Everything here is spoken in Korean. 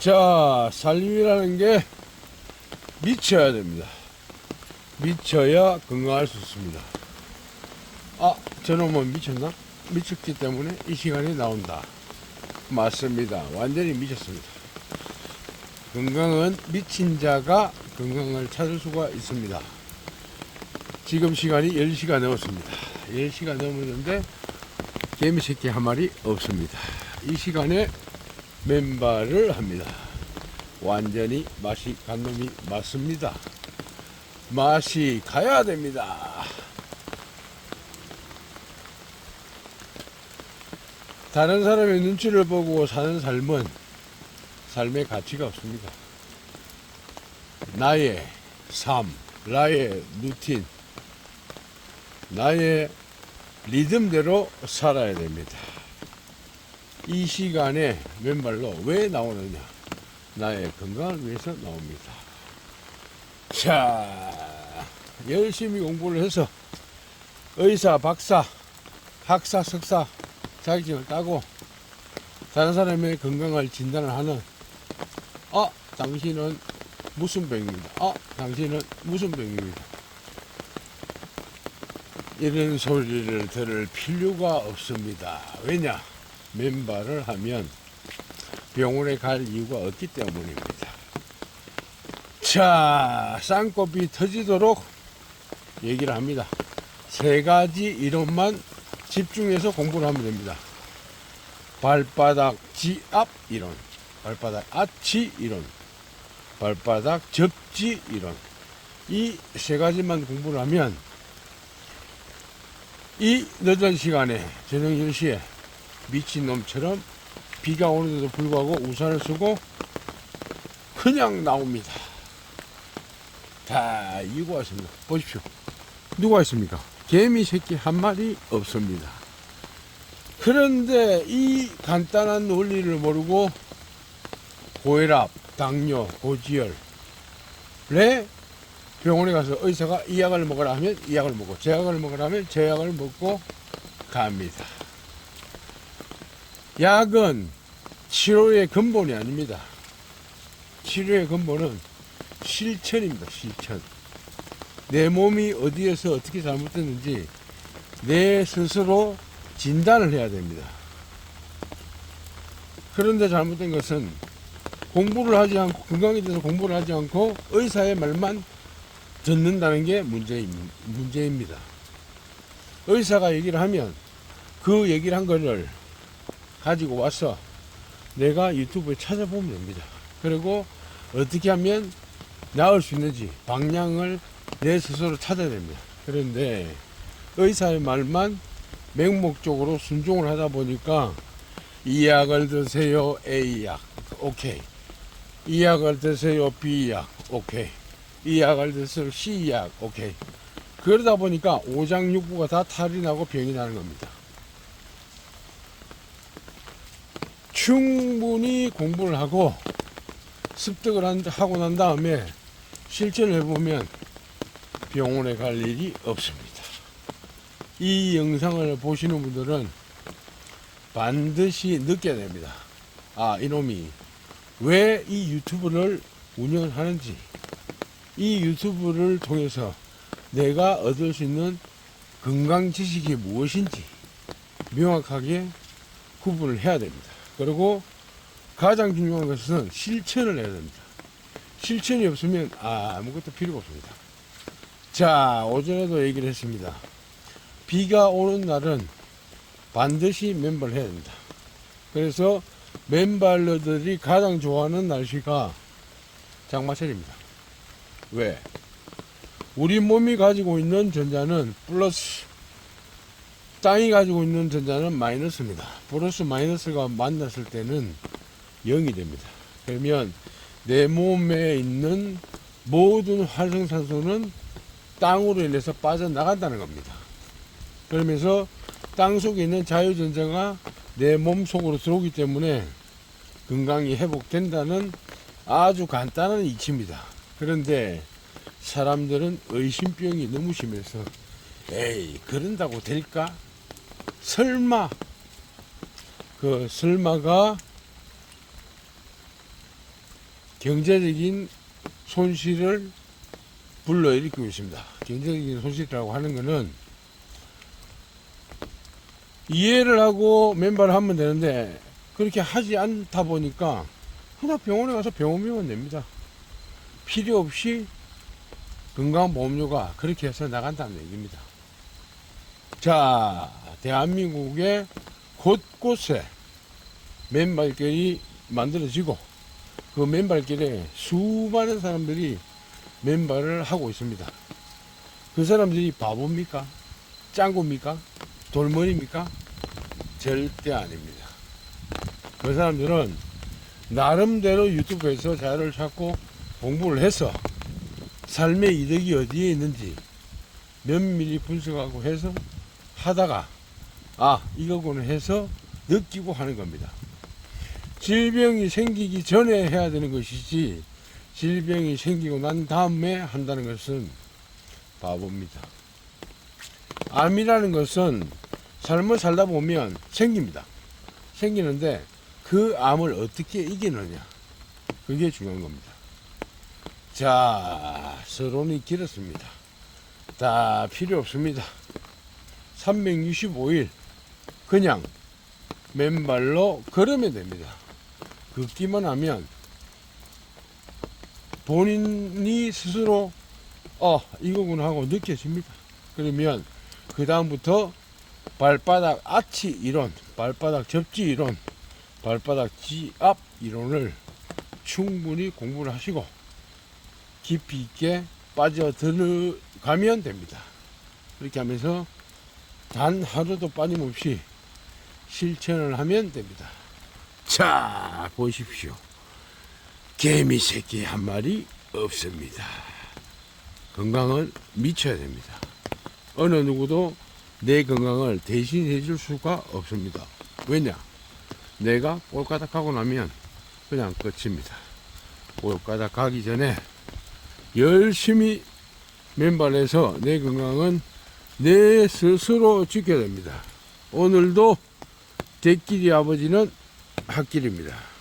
자, 살림이라는 게 미쳐야 됩니다. 미쳐야 건강할 수 있습니다. 아, 저놈은 미쳤나? 미쳤기 때문에 이 시간이 나온다. 맞습니다. 완전히 미쳤습니다. 건강은 미친 자가 건강을 찾을 수가 있습니다. 지금 시간이 10시가 넘었습니다. 10시가 넘었는데 개미새끼 한 마리 없습니다. 이 시간에 맨발을 합니다. 완전히 맛이 간 놈이 맞습니다. 맛이 가야 됩니다. 다른 사람의 눈치를 보고 사는 삶은 삶의 가치가 없습니다. 나의 삶, 나의 루틴, 나의 리듬대로 살아야 됩니다. 이 시간에 맨발로 왜 나오느냐? 나의 건강을 위해서 나옵니다. 자, 열심히 공부를 해서 의사, 박사, 학사, 석사 자격증을 따고 다른 사람의 건강을 진단을 하는 당신은 무슨 병입니다. 당신은 무슨 병입니다. 이런 소리를 들을 필요가 없습니다. 왜냐? 맨발을 하면 병원에 갈 이유가 없기 때문입니다. 자, 쌍꺼풀이 터지도록 얘기를 합니다. 세 가지 이론만 집중해서 공부를 하면 됩니다. 발바닥 지압 이론, 발바닥 아치 이론, 발바닥 접지 이론. 이 세 가지만 공부를 하면 이 늦은 시간에 저녁 10시에 미친놈처럼 비가 오는데도 불구하고 우산을 쓰고 그냥 나옵니다. 다 이유가 있습니다. 보십시오. 누가 있습니까? 개미 새끼 한 마리 없습니다. 그런데 이 간단한 원리를 모르고 고혈압, 당뇨, 고지혈 래 병원에 가서 의사가 이 약을 먹으라 하면 이 약을 먹고 저 약을 먹으라 하면 저 약을 먹고 갑니다. 약은 치료의 근본이 아닙니다. 치료의 근본은 실천입니다. 실천. 내 몸이 어디에서 어떻게 잘못됐는지 내 스스로 진단을 해야 됩니다. 그런데 잘못된 것은 공부를 하지 않고 건강에 대해서 공부를 하지 않고 의사의 말만 듣는다는 게 문제입니다. 의사가 얘기를 하면 그 얘기를 한 거를 가지고 와서 내가 유튜브에 찾아보면 됩니다. 그리고 어떻게 하면 나을 수 있는지 방향을 내 스스로 찾아야 됩니다. 그런데 의사의 말만 맹목적으로 순종을 하다 보니까 이 약을 드세요 A약 오케이, 이 약을 드세요 B약 오케이, 이 약을 드세요 C약 오케이. 그러다 보니까 오장육부가 다 탈이 나고 병이 나는 겁니다. 충분히 공부를 하고 습득을 하고 난 다음에 실천을 해보면 병원에 갈 일이 없습니다. 이 영상을 보시는 분들은 반드시 느껴야 됩니다. 이놈이 왜 이 유튜브를 운영을 하는지, 이 유튜브를 통해서 내가 얻을 수 있는 건강 지식이 무엇인지 명확하게 구분을 해야 됩니다. 그리고 가장 중요한 것은 실천을 해야 됩니다. 실천이 없으면 아무것도 필요가 없습니다. 자, 오전에도 얘기를 했습니다. 비가 오는 날은 반드시 맨발을 해야 됩니다. 그래서 맨발러들이 가장 좋아하는 날씨가 장마철입니다. 왜? 우리 몸이 가지고 있는 전자는 플러스, 땅이 가지고 있는 전자는 마이너스입니다. 플러스 마이너스가 만났을 때는 0이 됩니다. 그러면 내 몸에 있는 모든 활성산소는 땅으로 인해서 빠져나간다는 겁니다. 그러면서 땅 속에 있는 자유전자가 내 몸 속으로 들어오기 때문에 건강이 회복된다는 아주 간단한 이치입니다. 그런데 사람들은 의심병이 너무 심해서 에이, 그런다고 될까? 설마, 그 설마가 경제적인 손실을 불러일으키고 있습니다. 경제적인 손실이라고 하는 것은 이해를 하고 맨발을 하면 되는데 그렇게 하지 않다 보니까 그냥 병원에 가서 병원비만 냅니다. 필요 없이 건강보험료가 그렇게 해서 나간다는 얘기입니다. 자, 대한민국의 곳곳에 맨발길이 만들어지고 그 맨발길에 수많은 사람들이 맨발을 하고 있습니다. 그 사람들이 바보입니까? 짱구입니까? 돌머리입니까? 절대 아닙니다. 그 사람들은 나름대로 유튜브에서 자료를 찾고 공부를 해서 삶의 이득이 어디에 있는지 면밀히 분석하고 해서 하다가 이거구나 해서 느끼고 하는 겁니다. 질병이 생기기 전에 해야 되는 것이지 질병이 생기고 난 다음에 한다는 것은 바보입니다. 암이라는 것은 삶을 살다 보면 생깁니다. 생기는데 그 암을 어떻게 이기느냐, 그게 중요한 겁니다. 자, 서론이 길었습니다. 다 필요 없습니다. 365일 그냥 맨발로 걸으면 됩니다. 걷기만 하면 본인이 스스로 이거구나 하고 느껴집니다. 그러면 그 다음부터 발바닥 아치 이론, 발바닥 접지 이론, 발바닥 지압 이론을 충분히 공부를 하시고 깊이 있게 빠져 들어가면 됩니다. 그렇게 하면서 단 하루도 빠짐없이 실천을 하면 됩니다. 자, 보십시오. 개미 새끼 한 마리 없습니다. 건강을 미쳐야 됩니다. 어느 누구도 내 건강을 대신해 줄 수가 없습니다. 왜냐? 내가 꼴까닥 하고 나면 그냥 끝입니다. 꼴까닥 가기 전에 열심히 맨발해서 내 건강은 내 스스로 지켜야 됩니다. 오늘도 대끼리 아버지는 핫길입니다.